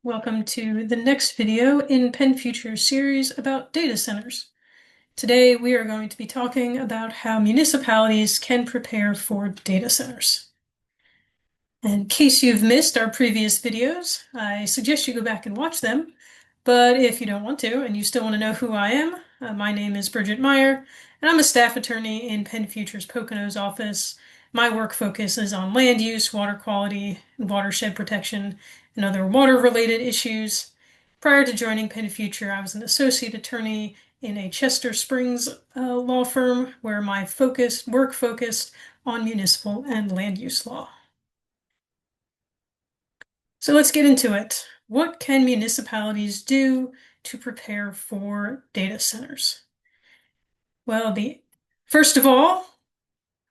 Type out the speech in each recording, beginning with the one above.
Welcome to the next video in PennFuture series about data centers. Today we are going to be talking about how municipalities can prepare for data centers. In case you've missed our previous videos, I suggest you go back and watch them. But if you don't want to and you still want to know who I am, my name is Brigitte Meyer, and I'm a staff attorney in PennFuture's Poconos office. My work focuses on land use, water quality, watershed protection, and other water-related issues. Prior to joining PennFuture, I was an associate attorney in a Chester Springs law firm where my work focused on municipal and land use law. So let's get into it. What can municipalities do to prepare for data centers? Well, first of all,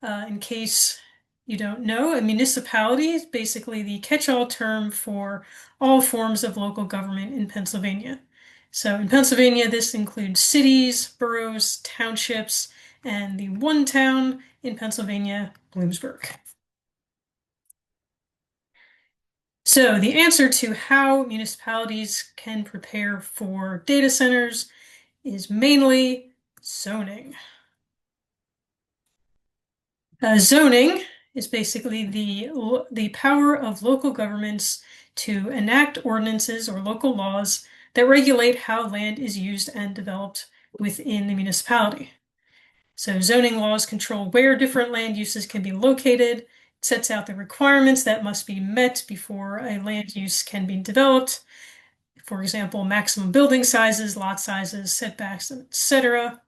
in case you don't know, a municipality is basically the catch-all term for all forms of local government in Pennsylvania. So in Pennsylvania, this includes cities, boroughs, townships, and the one town in Pennsylvania, Bloomsburg. So the answer to how municipalities can prepare for data centers is mainly zoning. Zoning is basically the power of local governments to enact ordinances or local laws that regulate how land is used and developed within the municipality. So zoning laws control where different land uses can be located, sets out the requirements that must be met before a land use can be developed. For example, maximum building sizes, lot sizes, setbacks, etc.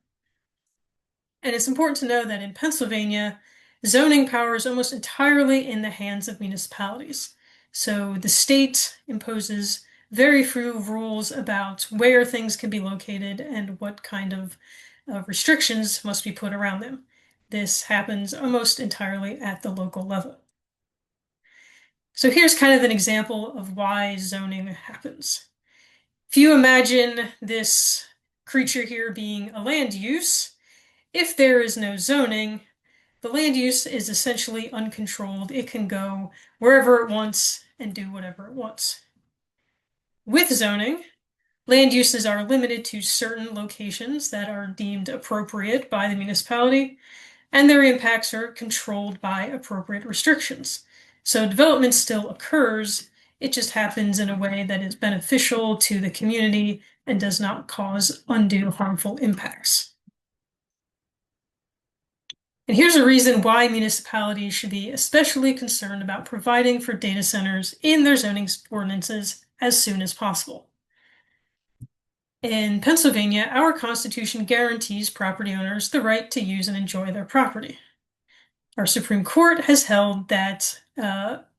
And it's important to know that in Pennsylvania, zoning power is almost entirely in the hands of municipalities. So the state imposes very few rules about where things can be located and what kind of restrictions must be put around them. This happens almost entirely at the local level. So here's kind of an example of why zoning happens. If you imagine this creature here being a land use, if there is no zoning, the land use is essentially uncontrolled. It can go wherever it wants and do whatever it wants. With zoning, land uses are limited to certain locations that are deemed appropriate by the municipality, and their impacts are controlled by appropriate restrictions. So development still occurs, it just happens in a way that is beneficial to the community and does not cause undue harmful impacts. And here's a reason why municipalities should be especially concerned about providing for data centers in their zoning ordinances as soon as possible. In Pennsylvania, our Constitution guarantees property owners the right to use and enjoy their property. Our Supreme Court has held that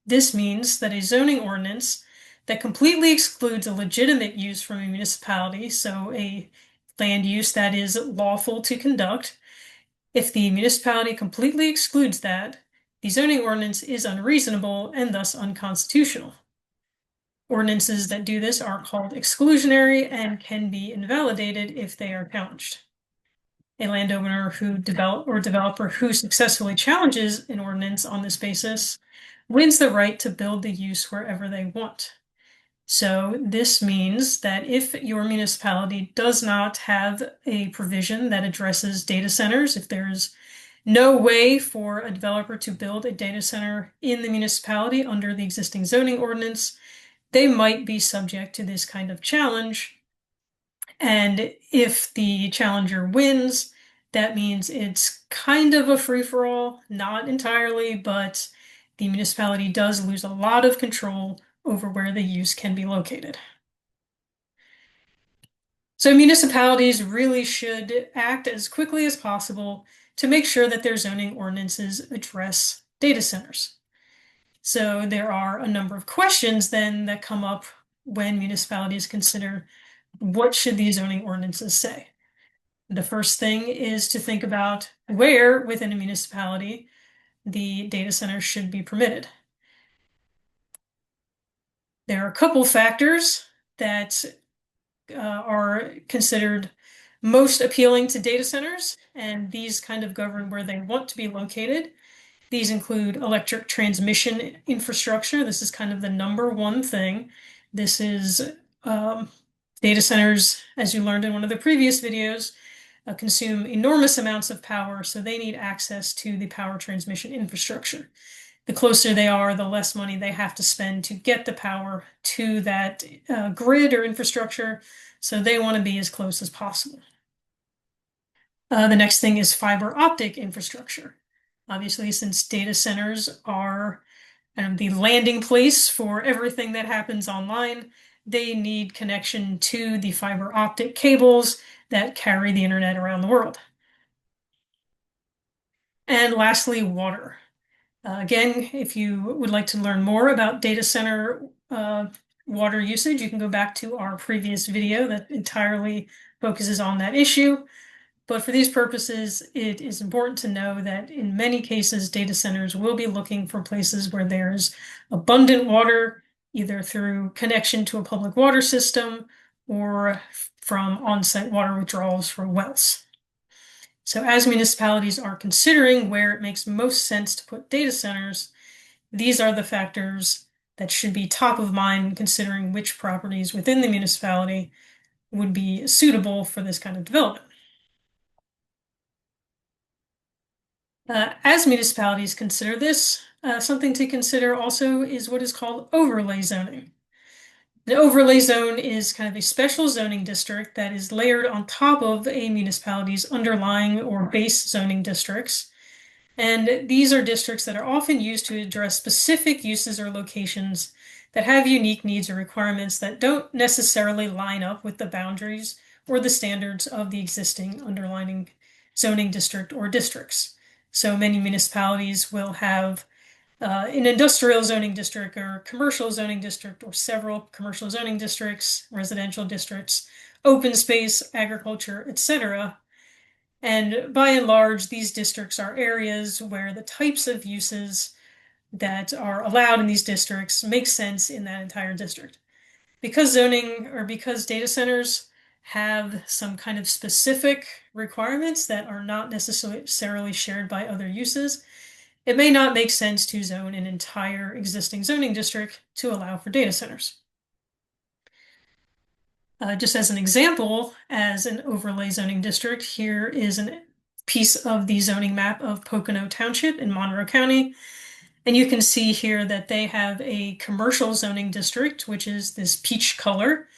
this means that a zoning ordinance that completely excludes a legitimate use from a municipality, so a land use that is lawful to conduct, if the municipality completely excludes that, the zoning ordinance is unreasonable and thus unconstitutional. Ordinances that do this are called exclusionary and can be invalidated if they are challenged. A landowner developer who successfully challenges an ordinance on this basis wins the right to build the use wherever they want. So this means that if your municipality does not have a provision that addresses data centers, if there's no way for a developer to build a data center in the municipality under the existing zoning ordinance, they might be subject to this kind of challenge. And if the challenger wins, that means it's kind of a free-for-all, not entirely, but the municipality does lose a lot of control over where the use can be located. So municipalities really should act as quickly as possible to make sure that their zoning ordinances address data centers. So there are a number of questions then that come up when municipalities consider what should these zoning ordinances say. The first thing is to think about where within a municipality the data center should be permitted. There are a couple factors that are considered most appealing to data centers, and these kind of govern where they want to be located. These include electric transmission infrastructure. This is kind of the number one thing This is data centers, as you learned in one of the previous videos, consume enormous amounts of power, so they need access to the power transmission infrastructure. The closer they are, the less money they have to spend to get the power to that grid or infrastructure, so they want to be as close as possible. The next thing is fiber optic infrastructure. Obviously, since data centers are the landing place for everything that happens online, they need connection to the fiber optic cables that carry the internet around the world. And lastly, water. Again, if you would like to learn more about data center water usage, you can go back to our previous video that entirely focuses on that issue. But for these purposes, it is important to know that in many cases, data centers will be looking for places where there's abundant water, either through connection to a public water system or from on-site water withdrawals from wells. So as municipalities are considering where it makes most sense to put data centers, these are the factors that should be top of mind considering which properties within the municipality would be suitable for this kind of development. As municipalities consider this, something to consider also is what is called overlay zoning. The overlay zone is kind of a special zoning district that is layered on top of a municipality's underlying or base zoning districts. And these are districts that are often used to address specific uses or locations that have unique needs or requirements that don't necessarily line up with the boundaries or the standards of the existing underlying zoning district or districts. So many municipalities will have an industrial zoning district or commercial zoning district or several commercial zoning districts, residential districts, open space, agriculture, etc. And by and large, these districts are areas where the types of uses that are allowed in these districts make sense in that entire district. Because data centers have some kind of specific requirements that are not necessarily shared by other uses, it may not make sense to zone an entire existing zoning district to allow for data centers. Just as an example, as an overlay zoning district, here is a piece of the zoning map of Pocono Township in Monroe County. And you can see here that they have a commercial zoning district, which is this peach color.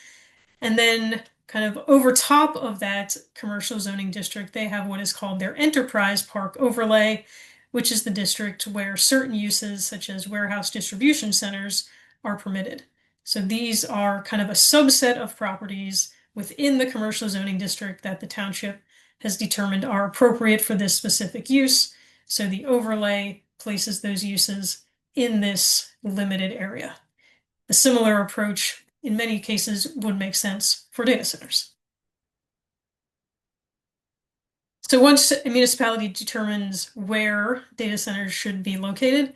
And then kind of over top of that commercial zoning district, they have what is called their enterprise park overlay, which is the district where certain uses such as warehouse distribution centers are permitted. So these are kind of a subset of properties within the commercial zoning district that the township has determined are appropriate for this specific use. So the overlay places those uses in this limited area. A similar approach in many cases would make sense for data centers. So once a municipality determines where data centers should be located,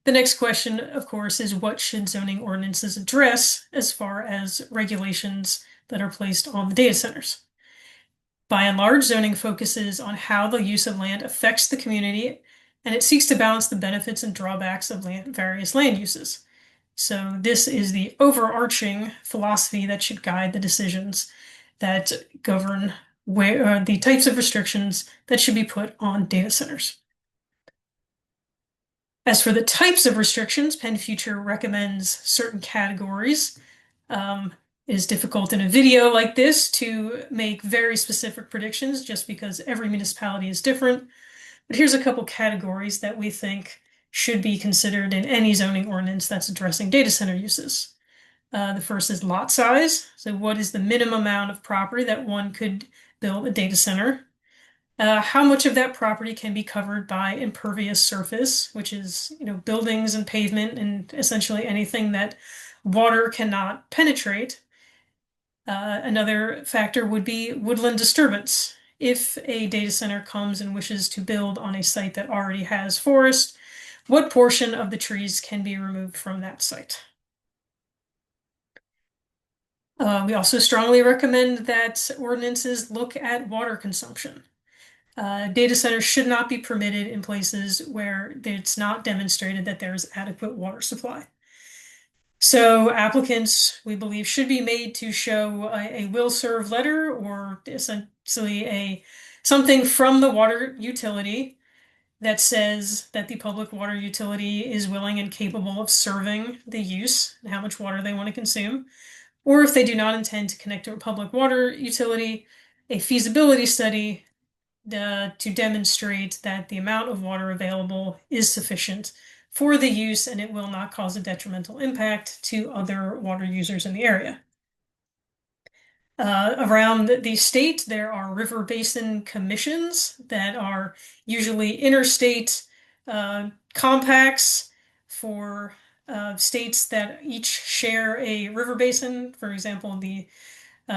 the next question, of course, is what should zoning ordinances address as far as regulations that are placed on the data centers? By and large, zoning focuses on how the use of land affects the community, and it seeks to balance the benefits and drawbacks of various land uses. So this is the overarching philosophy that should guide the decisions that govern the types of restrictions that should be put on data centers. As for the types of restrictions, PennFuture recommends certain categories. It is difficult in a video like this to make very specific predictions just because every municipality is different. But here's a couple categories that we think should be considered in any zoning ordinance that's addressing data center uses. The first is lot size. So what is the minimum amount of property that one could build a data center? How much of that property can be covered by impervious surface, which is, buildings and pavement and essentially anything that water cannot penetrate. Another factor would be woodland disturbance. If a data center comes and wishes to build on a site that already has forest, what portion of the trees can be removed from that site? We also strongly recommend that ordinances look at water consumption. Data centers should not be permitted in places where it's not demonstrated that there is adequate water supply. So applicants, we believe, should be made to show a will serve letter or essentially a something from the water utility that says that the public water utility is willing and capable of serving the use and how much water they want to consume. Or if they do not intend to connect to a public water utility, a feasibility study to demonstrate that the amount of water available is sufficient for the use and it will not cause a detrimental impact to other water users in the area. Around the state, there are river basin commissions that are usually interstate compacts for states that each share a river basin. For example, the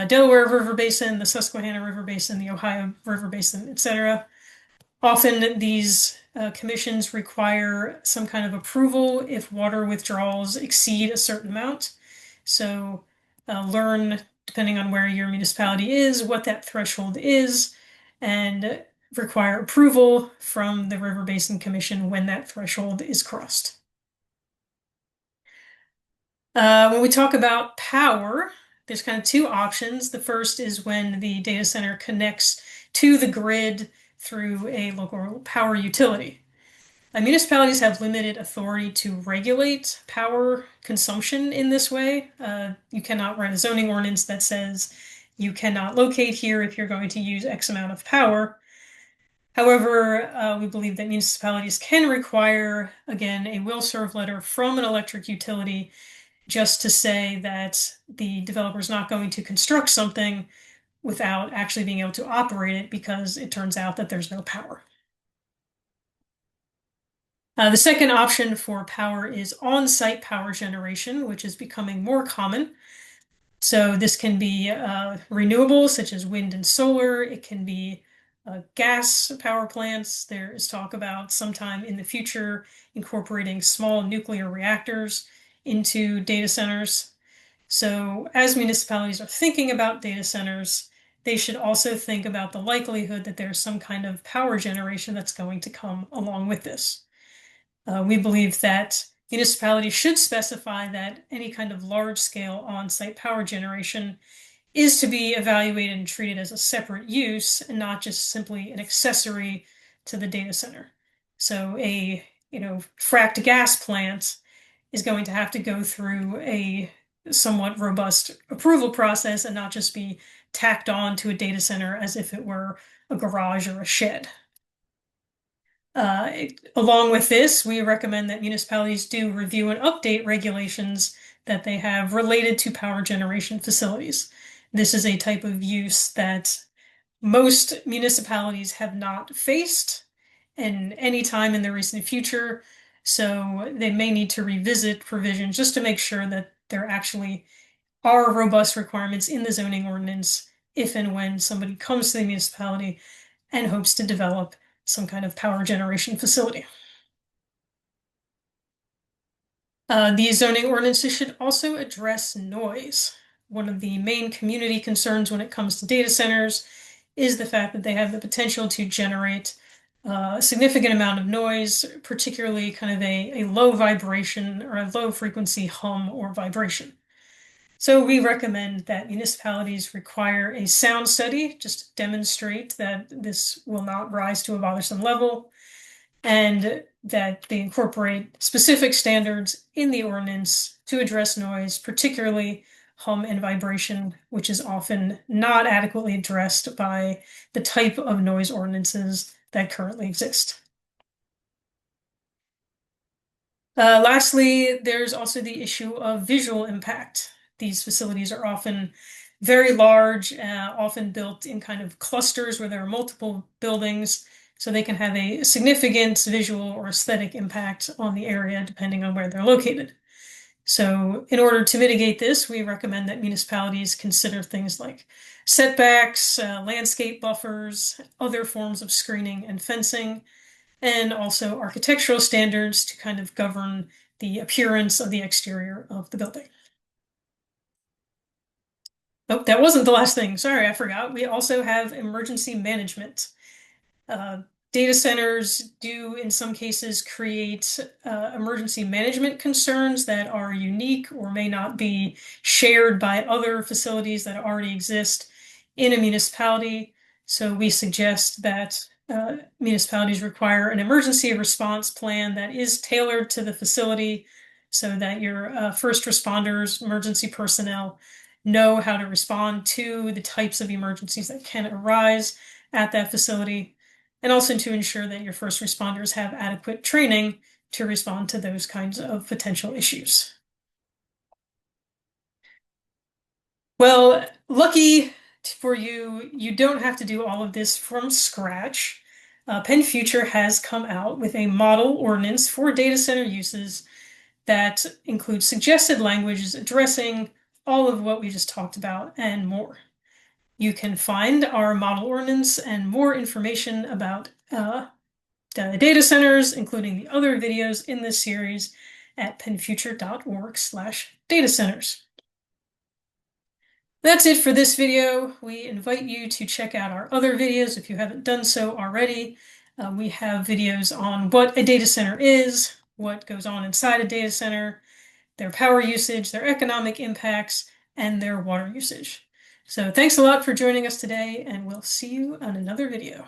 Delaware River Basin, the Susquehanna River Basin, the Ohio River Basin, etc. Often these commissions require some kind of approval if water withdrawals exceed a certain amount. So learn, depending on where your municipality is, what that threshold is, and require approval from the River Basin Commission when that threshold is crossed. When we talk about power, there's kind of two options. The first is when the data center connects to the grid through a local power utility. Municipalities have limited authority to regulate power consumption in this way. You cannot write a zoning ordinance that says you cannot locate here if you're going to use X amount of power. However, we believe that municipalities can require, again, a will serve letter from an electric utility just to say that the developer is not going to construct something without actually being able to operate it because it turns out that there's no power. The second option for power is on-site power generation, which is becoming more common. So this can be renewables such as wind and solar. It can be gas power plants. There is talk about sometime in the future incorporating small nuclear reactors into data centers. So as municipalities are thinking about data centers, they should also think about the likelihood that there's some kind of power generation that's going to come along with this. We believe that municipalities should specify that any kind of large-scale on-site power generation is to be evaluated and treated as a separate use and not just simply an accessory to the data center. So a fracked gas plant is going to have to go through a somewhat robust approval process and not just be tacked on to a data center as if it were a garage or a shed. Along with this, we recommend that municipalities do review and update regulations that they have related to power generation facilities. This is a type of use that most municipalities have not faced in any time in the recent future, so they may need to revisit provisions just to make sure that there actually are robust requirements in the zoning ordinance if and when somebody comes to the municipality and hopes to develop some kind of power generation facility. These zoning ordinances should also address noise. One of the main community concerns when it comes to data centers is the fact that they have the potential to generate a significant amount of noise, particularly kind of a low vibration or a low frequency hum or vibration. So we recommend that municipalities require a sound study just to demonstrate that this will not rise to a bothersome level and that they incorporate specific standards in the ordinance to address noise, particularly hum and vibration, which is often not adequately addressed by the type of noise ordinances that currently exist. Lastly, there's also the issue of visual impact. These facilities are often very large, often built in kind of clusters where there are multiple buildings, so they can have a significant visual or aesthetic impact on the area depending on where they're located. So in order to mitigate this, we recommend that municipalities consider things like setbacks, landscape buffers, other forms of screening and fencing, and also architectural standards to kind of govern the appearance of the exterior of the building. Oh, that wasn't the last thing. Sorry, I forgot. We also have emergency management. Data centers do, in some cases, create emergency management concerns that are unique or may not be shared by other facilities that already exist in a municipality. So we suggest that municipalities require an emergency response plan that is tailored to the facility so that your first responders, emergency personnel, know how to respond to the types of emergencies that can arise at that facility, and also to ensure that your first responders have adequate training to respond to those kinds of potential issues. Well, lucky for you, you don't have to do all of this from scratch. PennFuture has come out with a model ordinance for data center uses that includes suggested languages addressing all of what we just talked about and more. You can find our model ordinance and more information about data centers, including the other videos in this series, at pennfuture.org/data centers. That's it for this video. We invite you to check out our other videos if you haven't done so already. We have videos on what a data center is, what goes on inside a data center, their power usage, their economic impacts, and their water usage. So thanks a lot for joining us today, and we'll see you on another video.